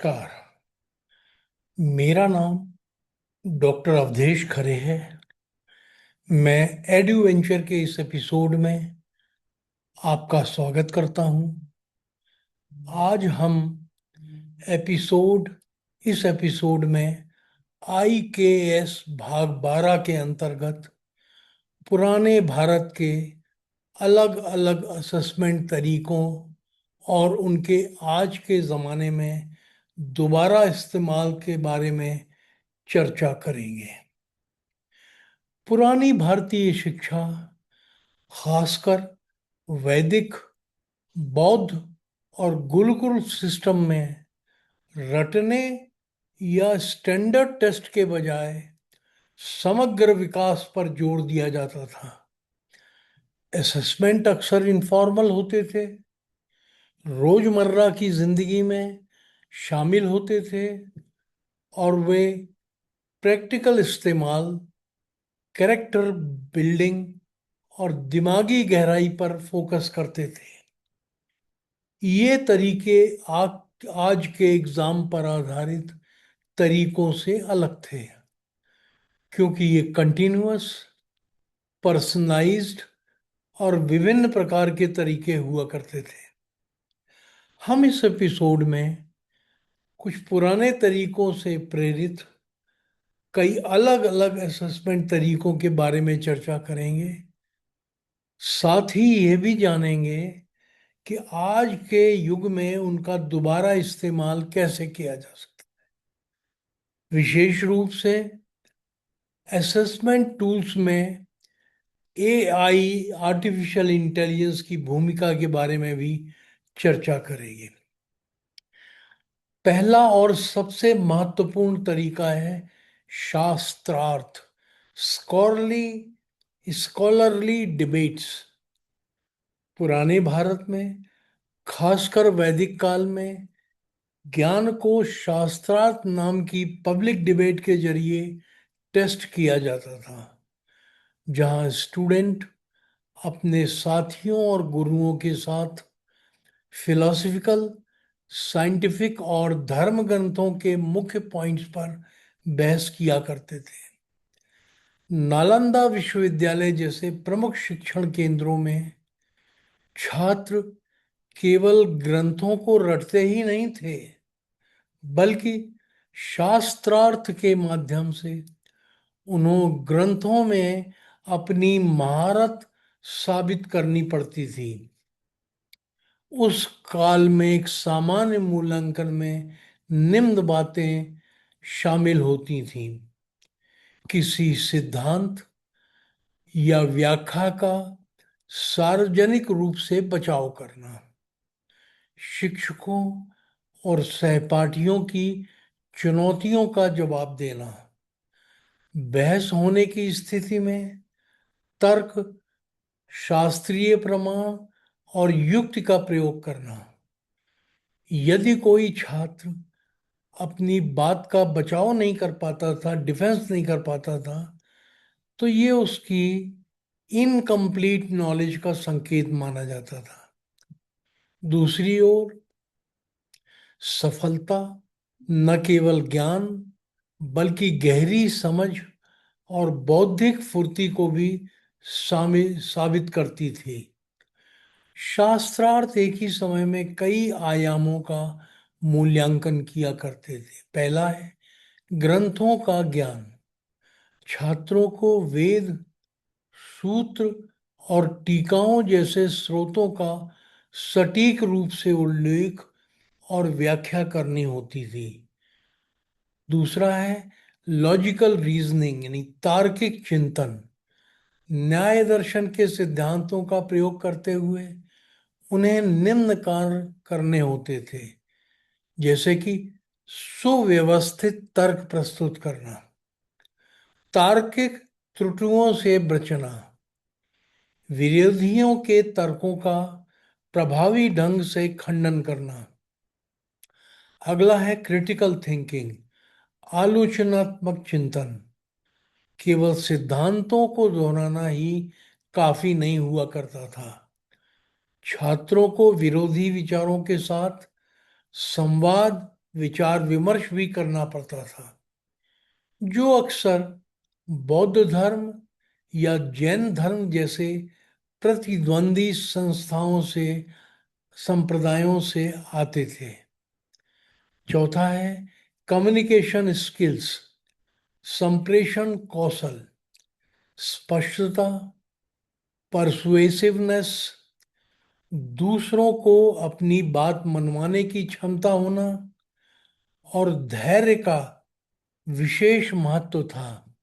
नमस्कार। मेरा नाम डॉक्टर अवधेश खरे है। मैं एडू वेंचर के इस एपिसोड में आपका स्वागत करता हूं। आज हम एपिसोड इस एपिसोड में IKS भाग 12 के अंतर्गत पुराने भारत के अलग अलग असेसमेंट तरीकों और उनके आज के ज़माने में दोबारा इस्तेमाल के बारे में चर्चा करेंगे। पुरानी भारतीय शिक्षा, खासकर वैदिक, बौद्ध और गुरुकुल सिस्टम में रटने या स्टैंडर्ड टेस्ट के बजाय समग्र विकास पर जोर दिया जाता था। असेसमेंट अक्सर इनफॉर्मल होते थे, रोजमर्रा की जिंदगी में शामिल होते थे और वे प्रैक्टिकल इस्तेमाल, कैरेक्टर बिल्डिंग और दिमागी गहराई पर फोकस करते थे। ये तरीके आज के एग्जाम पर आधारित तरीकों से अलग थे, क्योंकि ये कंटिन्यूअस, पर्सनलाइज्ड और विभिन्न प्रकार के तरीके हुआ करते थे। हम इस एपिसोड में कुछ पुराने तरीकों से प्रेरित कई अलग अलग असेसमेंट तरीकों के बारे में चर्चा करेंगे। साथ ही ये भी जानेंगे कि आज के युग में उनका दोबारा इस्तेमाल कैसे किया जा सकता है। विशेष रूप से असेसमेंट टूल्स में AI, आर्टिफिशियल इंटेलिजेंस की भूमिका के बारे में भी चर्चा करेंगे। पहला और सबसे महत्वपूर्ण तरीका है शास्त्रार्थ, स्कॉलरली स्कॉलरली डिबेट्स। पुराने भारत में, खासकर वैदिक काल में, ज्ञान को शास्त्रार्थ नाम की पब्लिक डिबेट के जरिए टेस्ट किया जाता था, जहां स्टूडेंट अपने साथियों और गुरुओं के साथ फिलोसफिकल, साइंटिफिक और धर्म ग्रंथों के मुख्य पॉइंट्स पर बहस किया करते थे। नालंदा विश्वविद्यालय जैसे प्रमुख शिक्षण केंद्रों में छात्र केवल ग्रंथों को रटते ही नहीं थे, बल्कि शास्त्रार्थ के माध्यम से उन्होंने ग्रंथों में अपनी महारत साबित करनी पड़ती थी। उस काल में एक सामान्य मूल्यांकन में निम्न बातें शामिल होती थीं: किसी सिद्धांत या व्याख्या का सार्वजनिक रूप से बचाव करना, शिक्षकों और सहपाठियों की चुनौतियों का जवाब देना, बहस होने की स्थिति में तर्क, शास्त्रीय प्रमाण और युक्ति का प्रयोग करना। यदि कोई छात्र अपनी बात का बचाव नहीं कर पाता था, डिफेंस नहीं कर पाता था, तो ये उसकी इनकम्प्लीट नॉलेज का संकेत माना जाता था। दूसरी ओर सफलता न केवल ज्ञान बल्कि गहरी समझ और बौद्धिक फुर्ती को भी शामिल साबित करती थी। शास्त्रार्थ एक ही समय में कई आयामों का मूल्यांकन किया करते थे। पहला है ग्रंथों का ज्ञान। छात्रों को वेद, सूत्र और टीकाओं जैसे स्रोतों का सटीक रूप से उल्लेख और व्याख्या करनी होती थी। दूसरा है लॉजिकल रीजनिंग, यानी तार्किक चिंतन। न्याय दर्शन के सिद्धांतों का प्रयोग करते हुए उन्हें निम्न कार्य करने होते थे, जैसे कि सुव्यवस्थित तर्क प्रस्तुत करना, तार्किक त्रुटियों से बचना, विरोधियों के तर्कों का प्रभावी ढंग से खंडन करना। अगला है क्रिटिकल थिंकिंग, आलोचनात्मक चिंतन। केवल सिद्धांतों को दोहराना ही काफी नहीं हुआ करता था। छात्रों को विरोधी विचारों के साथ संवाद, विचार विमर्श भी करना पड़ता था, जो अक्सर बौद्ध धर्म या जैन धर्म जैसे प्रतिद्वंदी संस्थाओं से संप्रदायों से आते थे। चौथा है कम्युनिकेशन स्किल्स, संप्रेषण कौशल, स्पष्टता, परसुएसिवनेस, दूसरों को अपनी बात मनवाने की क्षमता होना और धैर्य का विशेष महत्व था।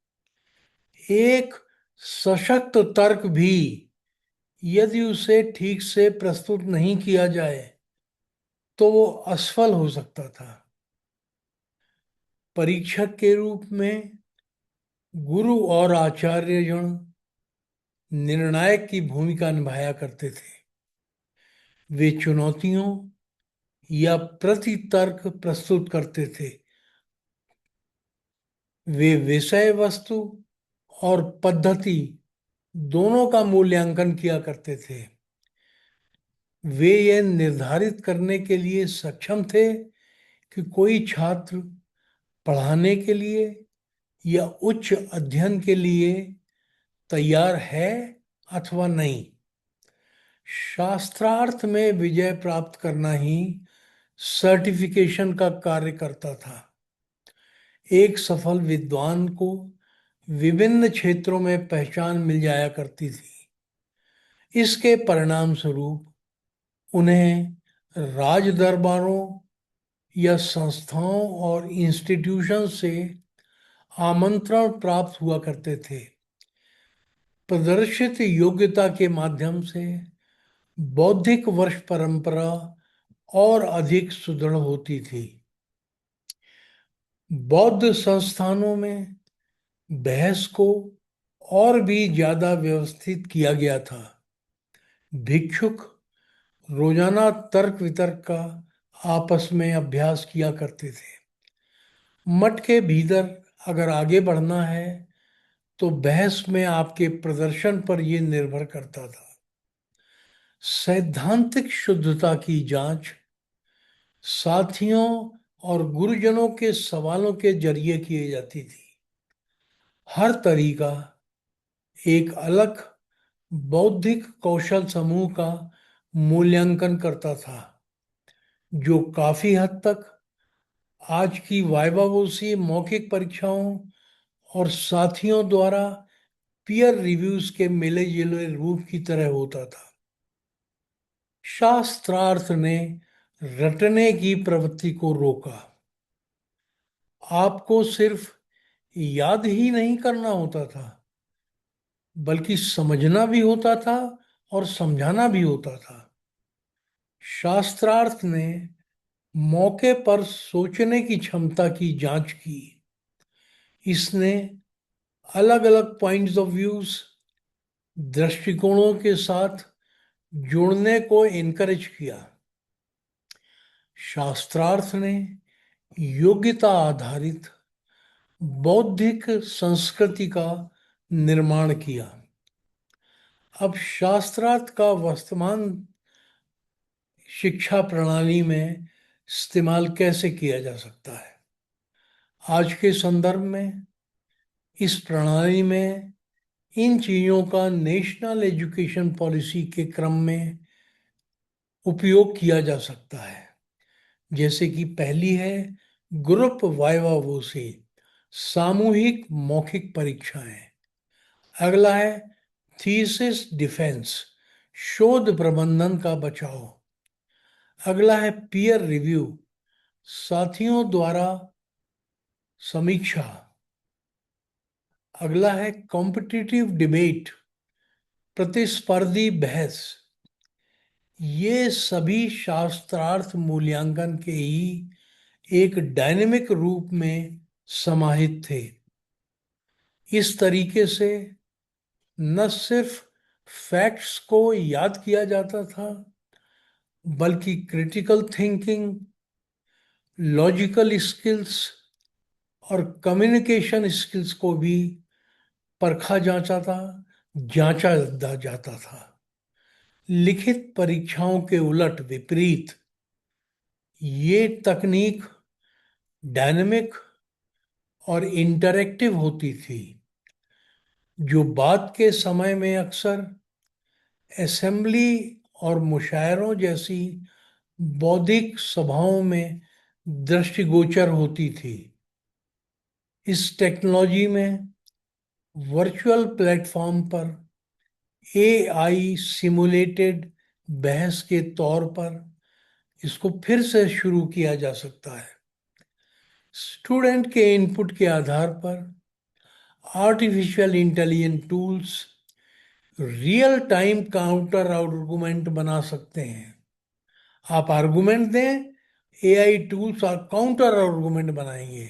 एक सशक्त तर्क भी यदि उसे ठीक से प्रस्तुत नहीं किया जाए तो वो असफल हो सकता था। परीक्षक के रूप में गुरु और आचार्यगण निर्णायक की भूमिका निभाया करते थे। वे चुनौतियों या प्रतितर्क प्रस्तुत करते थे। वे विषय वस्तु और पद्धति दोनों का मूल्यांकन किया करते थे। वे यह निर्धारित करने के लिए सक्षम थे कि कोई छात्र पढ़ाने के लिए या उच्च अध्ययन के लिए तैयार है अथवा नहीं। शास्त्रार्थ में विजय प्राप्त करना ही सर्टिफिकेशन का कार्य करता था। एक सफल विद्वान को विभिन्न क्षेत्रों में पहचान मिल जाया करती थी। इसके परिणाम स्वरूप उन्हें राज दरबारों या संस्थाओं और इंस्टीट्यूशन से आमंत्रण प्राप्त हुआ करते थे। प्रदर्शित योग्यता के माध्यम से बौद्धिक वर्ष परंपरा और अधिक सुदृढ़ होती थी। बौद्ध संस्थानों में बहस को और भी ज्यादा व्यवस्थित किया गया था। भिक्षुक रोजाना तर्क वितर्क का आपस में अभ्यास किया करते थे। मठ के भीतर अगर आगे बढ़ना है तो बहस में आपके प्रदर्शन पर यह निर्भर करता था। सैद्धांतिक शुद्धता की जांच साथियों और गुरुजनों के सवालों के जरिए की जाती थी। हर तरीका एक अलग बौद्धिक कौशल समूह का मूल्यांकन करता था, जो काफी हद तक आज की वाइवावोसी मौखिक परीक्षाओं और साथियों द्वारा पीयर रिव्यूज के मिले जुले रूप की तरह होता था। शास्त्रार्थ ने रटने की प्रवृत्ति को रोका। आपको सिर्फ याद ही नहीं करना होता था, बल्कि समझना भी होता था और समझाना भी होता था। शास्त्रार्थ ने मौके पर सोचने की क्षमता की जांच की। इसने अलग अलग पॉइंट्स ऑफ व्यूज, दृष्टिकोणों के साथ जुड़ने को इनकरेज किया। शास्त्रार्थ ने योग्यता आधारित बौद्धिक संस्कृति का निर्माण किया। अब शास्त्रार्थ का वर्तमान शिक्षा प्रणाली में इस्तेमाल कैसे किया जा सकता है? आज के संदर्भ में इस प्रणाली में इन चीज़ों का नेशनल एजुकेशन पॉलिसी के क्रम में उपयोग किया जा सकता है। जैसे कि पहली है ग्रुप वाइवा वोसे, सामूहिक मौखिक परीक्षाएं। अगला है थीसिस डिफेंस, शोध प्रबंधन का बचाव। अगला है पीयर रिव्यू, साथियों द्वारा समीक्षा। अगला है कॉम्पिटिटिव डिबेट, प्रतिस्पर्धी बहस। ये सभी शास्त्रार्थ मूल्यांकन के ही एक डायनेमिक रूप में समाहित थे। इस तरीके से न सिर्फ फैक्ट्स को याद किया जाता था, बल्कि क्रिटिकल थिंकिंग, लॉजिकल स्किल्स और कम्युनिकेशन स्किल्स को भी परखा जाता था, जांचा जाता था। लिखित परीक्षाओं के उलट विपरीत ये तकनीक डायनेमिक और इंटरैक्टिव होती थी, जो बाद के समय में अक्सर असेंबली और मुशायरों जैसी बौद्धिक सभाओं में दृष्टिगोचर होती थी। इस टेक्नोलॉजी में वर्चुअल प्लेटफॉर्म पर एआई सिमुलेटेड बहस के तौर पर इसको फिर से शुरू किया जा सकता है। स्टूडेंट के इनपुट के आधार पर artificial intelligence tools real time counter argument बना सकते हैं। आप आर्गुमेंट दें, एआई टूल्स काउंटर आर्गुमेंट बनाएंगे,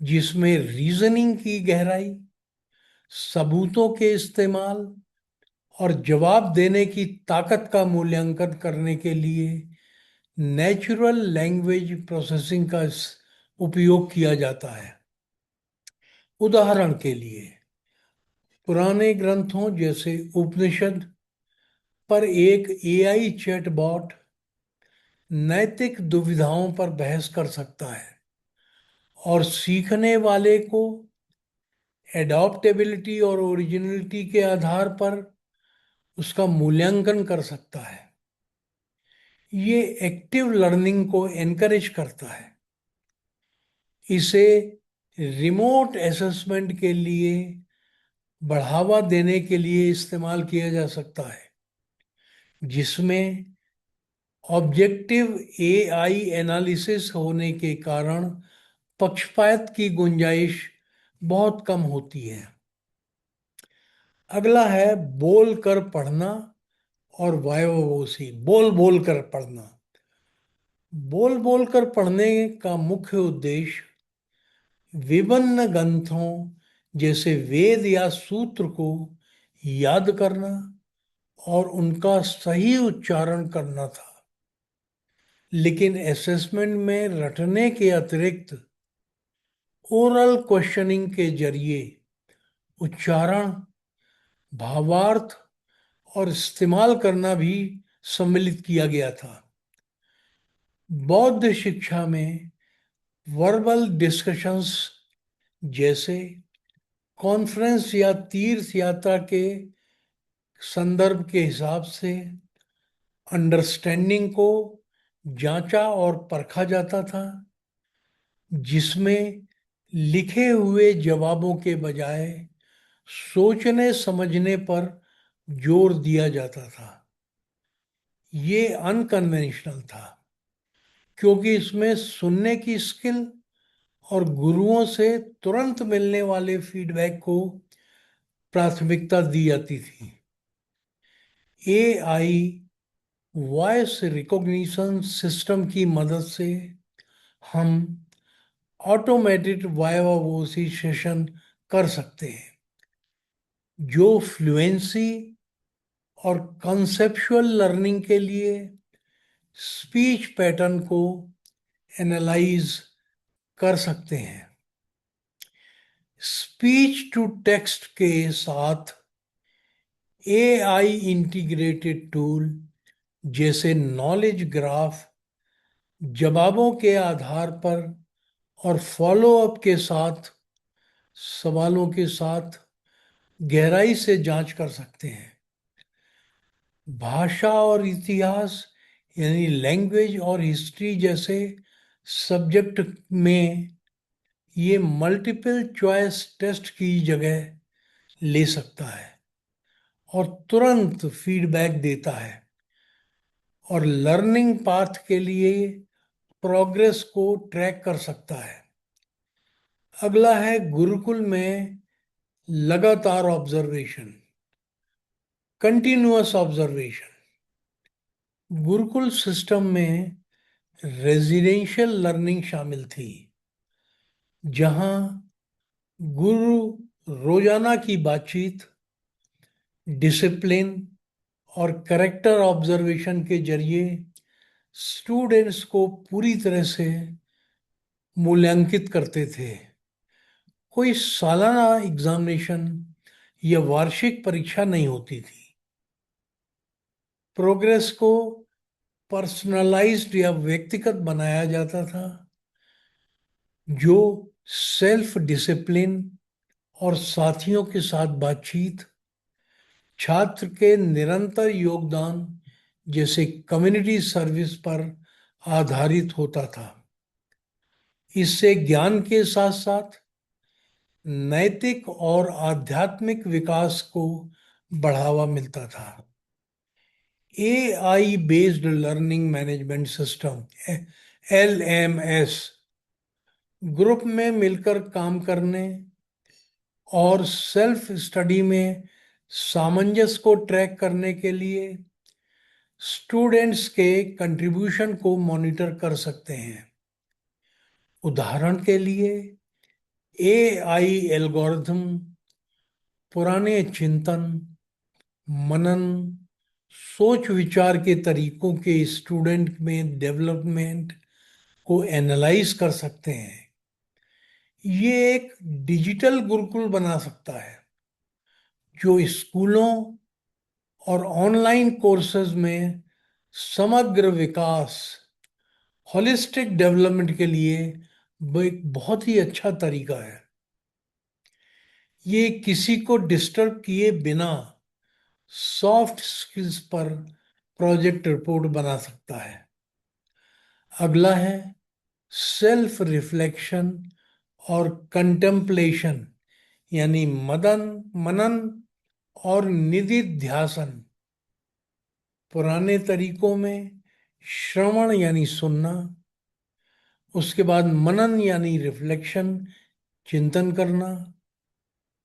जिसमें रीजनिंग की गहराई, सबूतों के इस्तेमाल और जवाब देने की ताकत का मूल्यांकन करने के लिए नेचुरल लैंग्वेज प्रोसेसिंग का उपयोग किया जाता है। उदाहरण के लिए पुराने ग्रंथों जैसे उपनिषद पर एक एआई चैटबॉट नैतिक दुविधाओं पर बहस कर सकता है और सीखने वाले को एडॉप्टेबिलिटी और ओरिजिनलिटी के आधार पर उसका मूल्यांकन कर सकता है। ये एक्टिव लर्निंग को एनकरेज करता है। इसे रिमोट असेसमेंट के लिए बढ़ावा देने के लिए इस्तेमाल किया जा सकता है, जिसमें ऑब्जेक्टिव एआई एनालिसिस होने के कारण पक्षपात की गुंजाइश बहुत कम होती है। अगला है बोल कर पढ़ना और वाइवोसी, बोल बोल कर पढ़ना। बोल बोल कर पढ़ने का मुख्य उद्देश्य विभिन्न ग्रंथों जैसे वेद या सूत्र को याद करना और उनका सही उच्चारण करना था। लेकिन असेसमेंट में रटने के अतिरिक्त ओरल क्वेश्चनिंग के जरिए उच्चारण, भावार्थ और इस्तेमाल करना भी सम्मिलित किया गया था। बौद्ध शिक्षा में वर्बल डिस्कशंस जैसे कॉन्फ्रेंस या तीर्थ यात्रा के संदर्भ के हिसाब से अंडरस्टैंडिंग को जांचा और परखा जाता था, जिसमें लिखे हुए जवाबों के बजाय सोचने समझने पर जोर दिया जाता था। ये अनकन्वेंशनल था, क्योंकि इसमें सुनने की स्किल और गुरुओं से तुरंत मिलने वाले फीडबैक को प्राथमिकता दी जाती थी। एआई वॉइस रिकॉग्निशन सिस्टम की मदद से हम ऑटोमेटेड वाइवा वोसिशन कर सकते हैं, जो फ्लुएंसी और कंसेप्चुअल लर्निंग के लिए स्पीच पैटर्न को एनालाइज कर सकते हैं। स्पीच टू टेक्स्ट के साथ एआई इंटीग्रेटेड टूल जैसे नॉलेज ग्राफ जवाबों के आधार पर और फॉलो अप के साथ सवालों के साथ गहराई से जांच कर सकते हैं। भाषा और इतिहास यानी लैंग्वेज और हिस्ट्री जैसे सब्जेक्ट में ये मल्टीपल चॉइस टेस्ट की जगह ले सकता है और तुरंत फीडबैक देता है और लर्निंग पाथ के लिए प्रोग्रेस को ट्रैक कर सकता है। अगला है गुरुकुल में लगातार observation, continuous observation. Gurukul system में रेजिडेंशियल लर्निंग शामिल थी, जहां गुरु रोजाना की बातचीत, डिसिप्लिन और करेक्टर ऑब्जर्वेशन के जरिए स्टूडेंट्स को पूरी तरह से मूल्यांकित करते थे। कोई सालाना एग्जामिनेशन या वार्षिक परीक्षा नहीं होती थी। प्रोग्रेस को पर्सनलाइज्ड या व्यक्तिगत बनाया जाता था, जो सेल्फ डिसिप्लिन और साथियों के साथ बातचीत, छात्र के निरंतर योगदान जैसे कम्युनिटी सर्विस पर आधारित होता था। इससे ज्ञान के साथ साथ नैतिक और आध्यात्मिक विकास को बढ़ावा मिलता था। AI based learning management system LMS group में मिलकर काम करने और सेल्फ स्टडी में सामंजस्य को ट्रैक करने के लिए स्टूडेंट्स के कंट्रीब्यूशन को मॉनिटर कर सकते हैं। उदाहरण के लिए एआई एल्गोरिथम पुराने चिंतन, मनन, सोच विचार के तरीकों के स्टूडेंट में डेवलपमेंट को एनालाइज कर सकते हैं। ये एक डिजिटल गुरुकुल बना सकता है जो स्कूलों और ऑनलाइन कोर्सेज में समग्र विकास, होलिस्टिक डेवलपमेंट के लिए वो एक बहुत ही अच्छा तरीका है। ये किसी को डिस्टर्ब किए बिना सॉफ्ट स्किल्स पर प्रोजेक्ट रिपोर्ट बना सकता है। अगला है सेल्फ रिफ्लेक्शन और कंटेम्पलेशन, यानी मनन और निधिध्यासन। पुराने तरीकों में श्रवण यानी सुनना, उसके बाद मनन यानी रिफ्लेक्शन, चिंतन करना,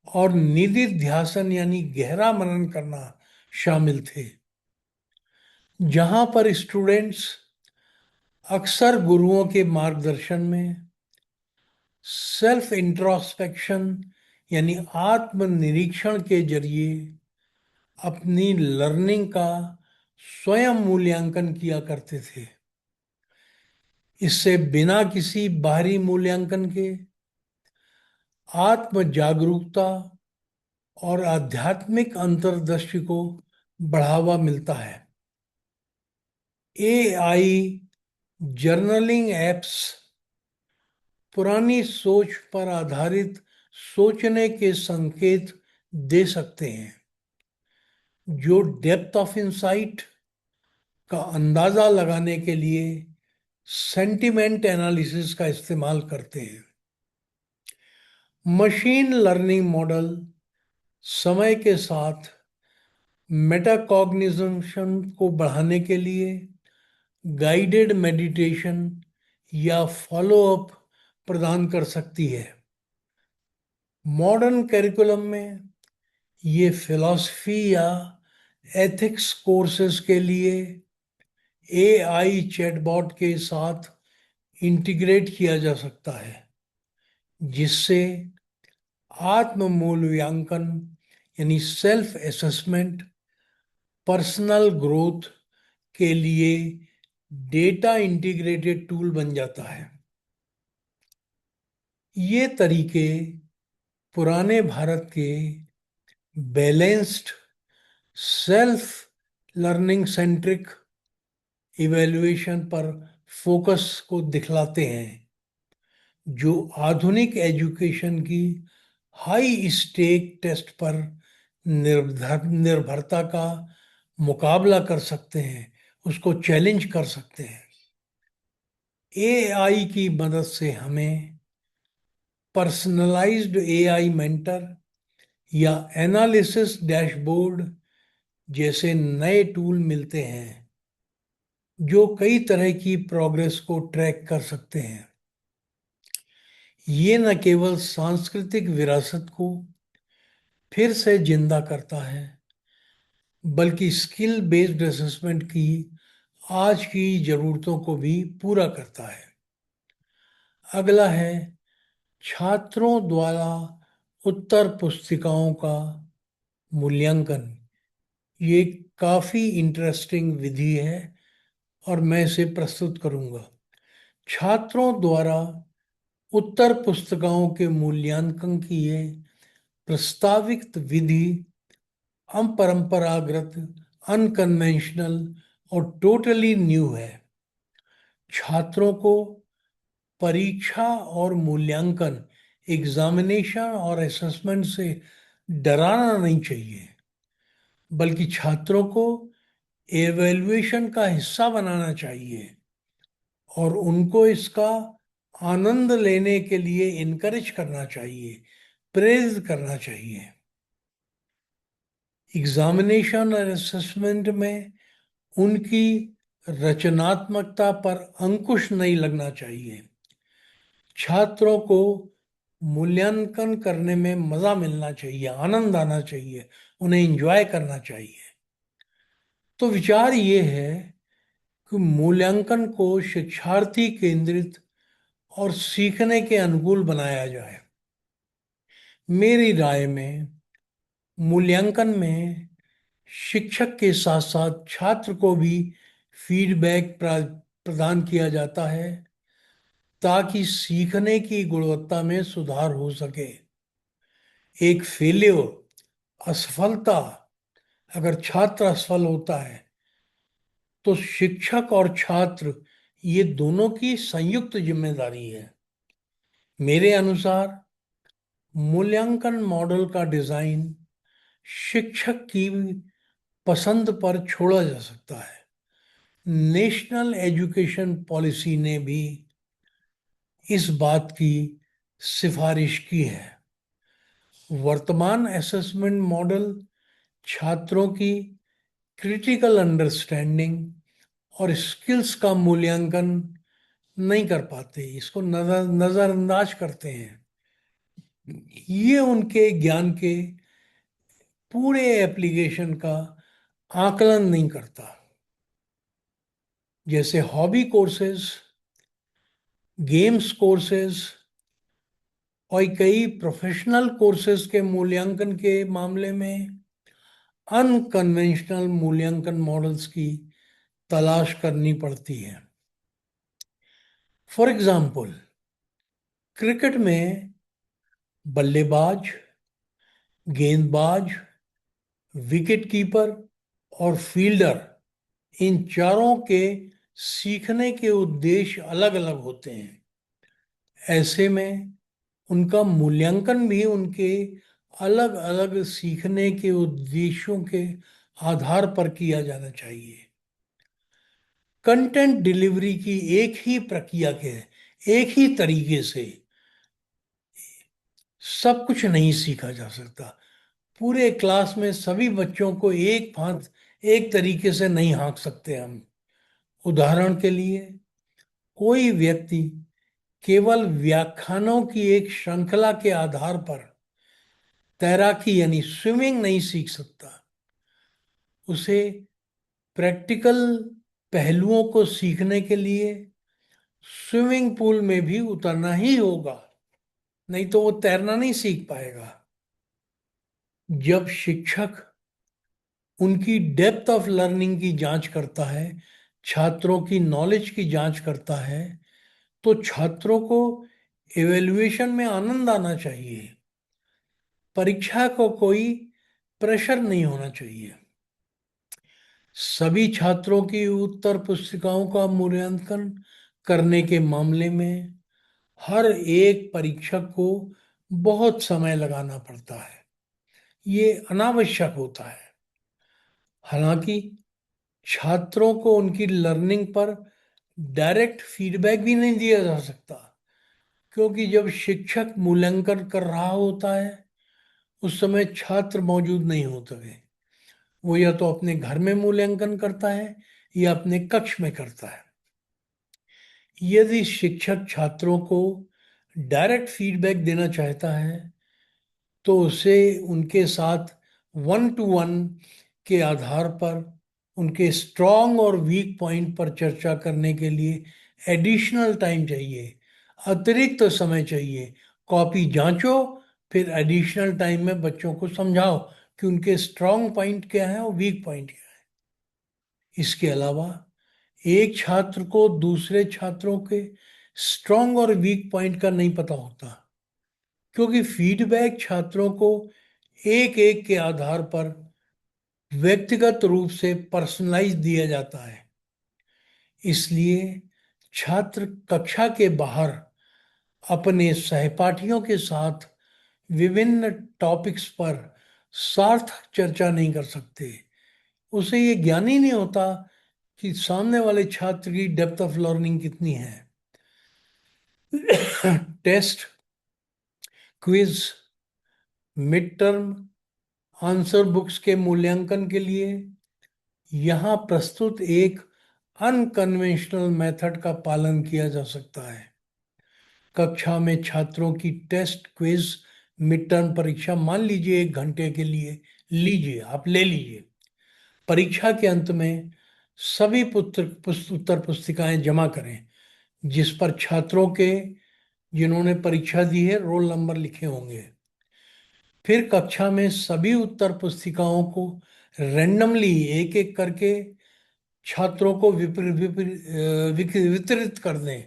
और निधिध्यासन यानी गहरा मनन करना शामिल थे। जहां पर स्टूडेंट्स अक्सर गुरुओं के मार्गदर्शन में सेल्फ इंट्रोस्पेक्शन यानी आत्मनिरीक्षण के जरिए अपनी लर्निंग का स्वयं मूल्यांकन किया करते थे। इससे बिना किसी बाहरी मूल्यांकन के आत्म जागरूकता और आध्यात्मिक अंतर्दृष्टि को बढ़ावा मिलता है। एआई जर्नलिंग एप्स पुरानी सोच पर आधारित सोचने के संकेत दे सकते हैं, जो डेप्थ ऑफ इंसाइट का अंदाजा लगाने के लिए सेंटिमेंट एनालिसिस का इस्तेमाल करते हैं। मशीन लर्निंग मॉडल समय के साथ मेटाकॉग्निशन को बढ़ाने के लिए गाइडेड मेडिटेशन या फॉलो अप प्रदान कर सकती है। मॉडर्न करिकुलम में ये फिलॉसफी या एथिक्स कोर्सेज के लिए एआई चैटबॉट के साथ इंटीग्रेट किया जा सकता है, जिससे आत्म मूल्यांकन यानी सेल्फ असेसमेंट, पर्सनल ग्रोथ के लिए डेटा इंटीग्रेटेड टूल बन जाता है। ये तरीके पुराने भारत के balanced self learning centric evaluation पर फोकस को दिखलाते हैं, जो आधुनिक एजुकेशन की हाई स्टेक टेस्ट पर निर्भरता का मुकाबला कर सकते हैं, उसको चैलेंज कर सकते हैं। एआई की मदद से हमें पर्सनलाइज्ड एआई मेंटर या एनालिसिस डैशबोर्ड जैसे नए टूल मिलते हैं, जो कई तरह की प्रोग्रेस को ट्रैक कर सकते हैं। ये न केवल सांस्कृतिक विरासत को फिर से जिंदा करता है, बल्कि स्किल बेस्ड असेसमेंट की आज की जरूरतों को भी पूरा करता है। अगला है छात्रों द्वारा उत्तर पुस्तिकाओं का मूल्यांकन। ये काफी इंटरेस्टिंग विधि है और मैं इसे प्रस्तुत करूंगा। छात्रों द्वारा उत्तर पुस्तिकाओं के मूल्यांकन की ये प्रस्तावित विधि अपरंपरागत, अनकन्वेंशनल और टोटली न्यू है। छात्रों को परीक्षा और मूल्यांकन, एग्जामिनेशन और असेसमेंट से डराना नहीं चाहिए, बल्कि छात्रों को एवेल्युएशन का हिस्सा बनाना चाहिए और उनको इसका आनंद लेने के लिए इनकरेज करना चाहिए, प्रेज करना चाहिए। एग्जामिनेशन और असेसमेंट में उनकी रचनात्मकता पर अंकुश नहीं लगना चाहिए। छात्रों को मूल्यांकन करने में मजा मिलना चाहिए, आनंद आना चाहिए, उन्हें एंजॉय करना चाहिए। तो विचार ये है कि मूल्यांकन को शिक्षार्थी केंद्रित और सीखने के अनुकूल बनाया जाए। मेरी राय में मूल्यांकन में शिक्षक के साथ साथ छात्र को भी फीडबैक प्रदान किया जाता है ताकि सीखने की गुणवत्ता में सुधार हो सके। एक फेल्योर, असफलता, अगर छात्र असफल होता है तो शिक्षक और छात्र ये दोनों की संयुक्त जिम्मेदारी है। मेरे अनुसार मूल्यांकन मॉडल का डिजाइन शिक्षक की पसंद पर छोड़ा जा सकता है। नेशनल एजुकेशन पॉलिसी ने भी इस बात की सिफारिश की है। वर्तमान असेसमेंट मॉडल छात्रों की क्रिटिकल अंडरस्टैंडिंग और स्किल्स का मूल्यांकन नहीं कर पाते, इसको नजरअंदाज करते हैं। ये उनके ज्ञान के पूरे एप्लीकेशन का आकलन नहीं करता। जैसे हॉबी कोर्सेज, गेम्स कोर्सेज और कई प्रोफेशनल कोर्सेज के मूल्यांकन के मामले में अनकन्वेंशनल मूल्यांकन मॉडल्स की तलाश करनी पड़ती है। फॉर एग्जाम्पल, क्रिकेट में बल्लेबाज, गेंदबाज, विकेट कीपर और फील्डर, इन चारों के सीखने के उद्देश्य अलग अलग होते हैं। ऐसे में उनका मूल्यांकन भी उनके अलग अलग सीखने के उद्देश्यों के आधार पर किया जाना चाहिए। कंटेंट डिलीवरी की एक ही प्रक्रिया के, एक ही तरीके से सब कुछ नहीं सीखा जा सकता। पूरे क्लास में सभी बच्चों को एक फांस एक तरीके से नहीं हाँक सकते हम। उदाहरण के लिए, कोई व्यक्ति केवल व्याख्यानों की एक श्रृंखला के आधार पर तैराकी यानी स्विमिंग नहीं सीख सकता। उसे प्रैक्टिकल पहलुओं को सीखने के लिए स्विमिंग पूल में भी उतरना ही होगा, नहीं तो वो तैरना नहीं सीख पाएगा। जब शिक्षक उनकी डेप्थ ऑफ लर्निंग की जांच करता है, छात्रों की नॉलेज की जांच करता है, तो छात्रों को एवेल्युएशन में आनंद आना चाहिए। परीक्षा को कोई प्रेशर नहीं होना चाहिए। सभी छात्रों की उत्तर पुस्तिकाओं का मूल्यांकन करने के मामले में हर एक परीक्षक को बहुत समय लगाना पड़ता है। ये अनावश्यक होता है। हालांकि छात्रों को उनकी लर्निंग पर डायरेक्ट फीडबैक भी नहीं दिया जा सकता, क्योंकि जब शिक्षक मूल्यांकन कर रहा होता है उस समय छात्र मौजूद नहीं होते हैं। वो या तो अपने घर में मूल्यांकन करता है या अपने कक्ष में करता है। यदि शिक्षक छात्रों को डायरेक्ट फीडबैक देना चाहता है तो उसे उनके साथ वन टू वन के आधार पर उनके स्ट्रॉन्ग और वीक पॉइंट पर चर्चा करने के लिए एडिशनल टाइम चाहिए, अतिरिक्त समय चाहिए। कॉपी जांचो, फिर एडिशनल टाइम में बच्चों को समझाओ कि उनके स्ट्रॉन्ग पॉइंट क्या है और वीक पॉइंट क्या है। इसके अलावा एक छात्र को दूसरे छात्रों के स्ट्रॉन्ग और वीक पॉइंट का नहीं पता होता, क्योंकि फीडबैक छात्रों को एक एक के आधार पर व्यक्तिगत रूप से पर्सनलाइज दिया जाता है। इसलिए छात्र कक्षा के बाहर अपने सहपाठियों के साथ विभिन्न टॉपिक्स पर सार्थक चर्चा नहीं कर सकते। उसे ये ज्ञान ही नहीं होता कि सामने वाले छात्र की डेप्थ ऑफ लर्निंग कितनी है। Test, quiz, mid term, answer books के मूल्यांकन के लिए यहाँ प्रस्तुत एक अनकन्वेंशनल मेथड का पालन किया जा सकता है। कक्षा में छात्रों की टेस्ट, क्विज, मिड टर्म परीक्षा मान लीजिए 1 घंटे के लिए लीजिए, आप ले लीजिए। परीक्षा के अंत में सभी उत्तर पुस्तिकाएं जमा करें जिस पर छात्रों के, जिन्होंने परीक्षा दी है, रोल नंबर लिखे होंगे। फिर कक्षा में सभी उत्तर पुस्तिकाओं को रैंडमली एक एक करके छात्रों को वितरित कर दें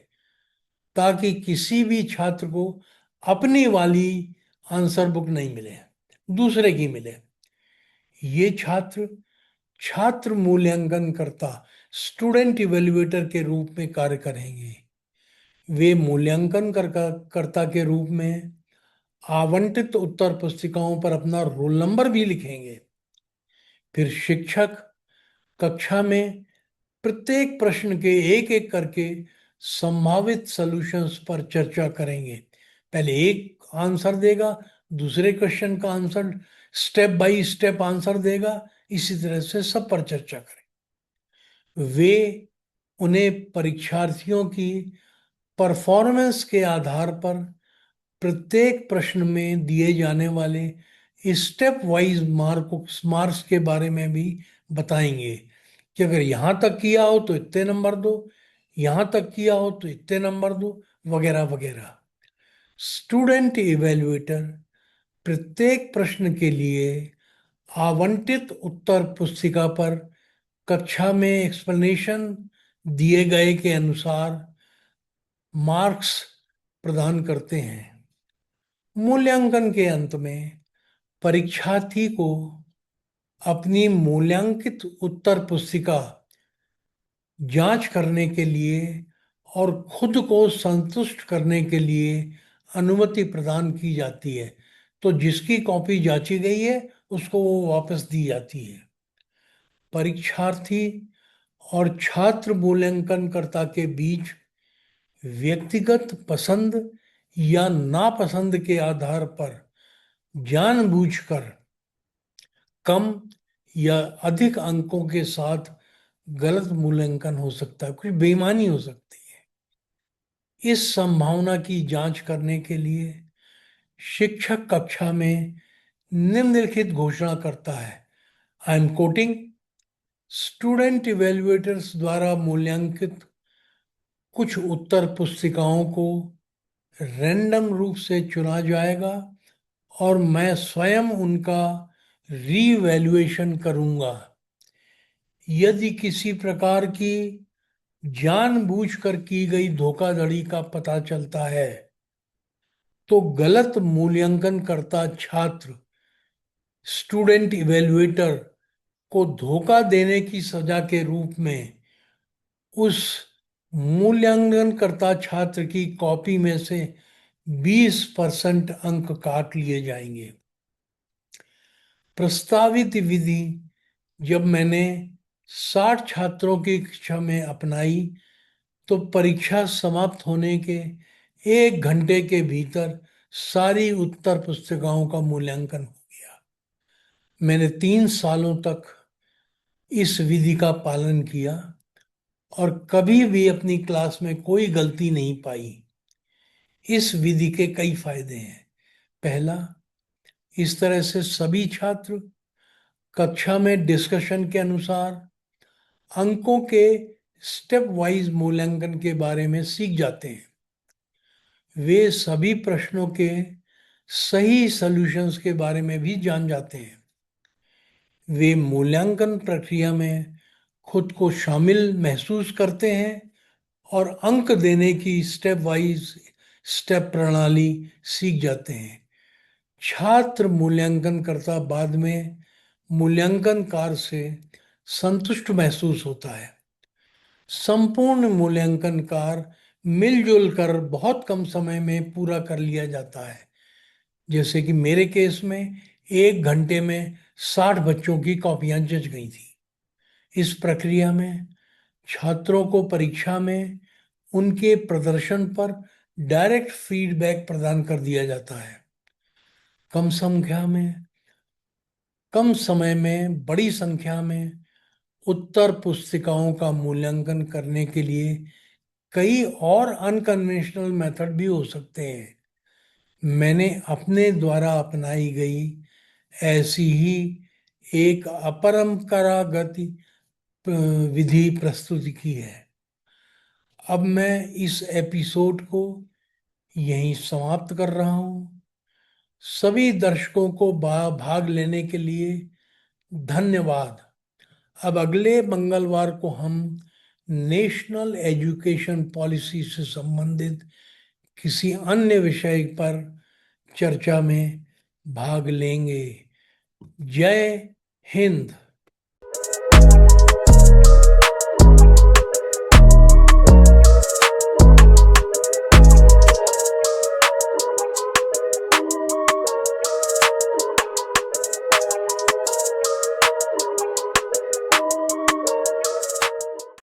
ताकि किसी भी छात्र को अपनी वाली आंसर बुक नहीं मिले, दूसरे की मिले। ये छात्र छात्र मूल्यांकनकर्ता, स्टूडेंट इवेल्युएटर के रूप में कार्य करेंगे। वे कर्ता के रूप में आवंटित उत्तर पुस्तिकाओं पर अपना रोल नंबर भी लिखेंगे। फिर शिक्षक कक्षा में प्रत्येक प्रश्न के एक एक करके संभावित सॉल्यूशंस पर चर्चा करेंगे। पहले एक आंसर देगा, दूसरे क्वेश्चन का answer step by step answer देगा, इसी तरह से सब पर चर्चा करें। वे उन्हें परीक्षार्थियों की परफॉर्मेंस के आधार पर प्रत्येक प्रश्न में दिए जाने वाले स्टेप वाइज मार्क्स के बारे में भी बताएंगे कि अगर यहाँ तक किया हो तो इतने नंबर दो, यहाँ तक किया हो तो इतने नंबर दो, वगैरह वगैरह। स्टूडेंट इवेल्युएटर प्रत्येक प्रश्न के लिए आवंटित उत्तर पुस्तिका पर कक्षा में एक्सप्लेनेशन दिए गए के अनुसार मार्क्स प्रदान करते हैं। मूल्यांकन के अंत में परीक्षार्थी को अपनी मूल्यांकित उत्तर पुस्तिका जांच करने के लिए और खुद को संतुष्ट करने के लिए अनुमति प्रदान की जाती है। तो जिसकी कॉपी जांची गई है उसको वो वापस दी जाती है। परीक्षार्थी और छात्र मूल्यांकनकर्ता के बीच व्यक्तिगत पसंद या नापसंद के आधार पर जानबूझकर कम या अधिक अंकों के साथ गलत मूल्यांकन हो सकता है, कुछ बेईमानी हो सकती है। इस संभावना की जांच करने के लिए शिक्षक कक्षा में निम्नलिखित घोषणा करता है, I am quoting, student evaluators द्वारा मूल्यांकित कुछ उत्तर पुस्तिकाओं को रैंडम रूप से चुना जाएगा और मैं स्वयं उनका रीवैल्यूएशन करूंगा। यदि किसी प्रकार की जानबूझकर की गई धोखाधड़ी का पता चलता है तो गलत मूल्यांकनकर्ता छात्र स्टूडेंट इवेल्युएटर को धोखा देने की सजा के रूप में उस मूल्यांकनकर्ता छात्र की कॉपी में से 20% अंक काट लिए जाएंगे। प्रस्तावित विधि जब मैंने 60 छात्रों की कक्षा में अपनाई तो परीक्षा समाप्त होने के 1 घंटे के भीतर सारी उत्तर पुस्तिकाओं का मूल्यांकन हो गया। मैंने 3 सालों तक इस विधि का पालन किया और कभी भी अपनी क्लास में कोई गलती नहीं पाई। इस विधि के कई फायदे हैं। पहला, इस तरह से सभी छात्र कक्षा में डिस्कशन के अनुसार अंकों के स्टेप वाइज मूल्यांकन के बारे में सीख जाते हैं। वे सभी प्रश्नों के सही सॉल्यूशंस के बारे में भी जान जाते हैं। वे मूल्यांकन प्रक्रिया में खुद को शामिल महसूस करते हैं और अंक देने की स्टेप वाइज स्टेप प्रणाली सीख जाते हैं। छात्र मूल्यांकनकर्ता बाद में मूल्यांकन कार्य से संतुष्ट महसूस होता है। संपूर्ण मूल्यांकन कार्य मिलजुल कर बहुत कम समय में पूरा कर लिया जाता है। जैसे कि मेरे केस में 1 घंटे में 60 बच्चों की कॉपियां जच गई थी। इस प्रक्रिया में छात्रों को परीक्षा में उनके प्रदर्शन पर डायरेक्ट फीडबैक प्रदान कर दिया जाता है। कम संख्या में कम समय में बड़ी संख्या में उत्तर पुस्तिकाओं का मूल्यांकन करने के लिए कई और अनकन्वेंशनल मेथड भी हो सकते हैं। मैंने अपने द्वारा अपनाई गई ऐसी ही एक अपरंपरागत विधि प्रस्तुत की है। अब मैं इस एपिसोड को यहीं समाप्त कर रहा हूँ। सभी दर्शकों को भाग लेने के लिए धन्यवाद। अब अगले मंगलवार को हम नेशनल एजुकेशन पॉलिसी से संबंधित किसी अन्य विषय पर चर्चा में भाग लेंगे। जय हिंद।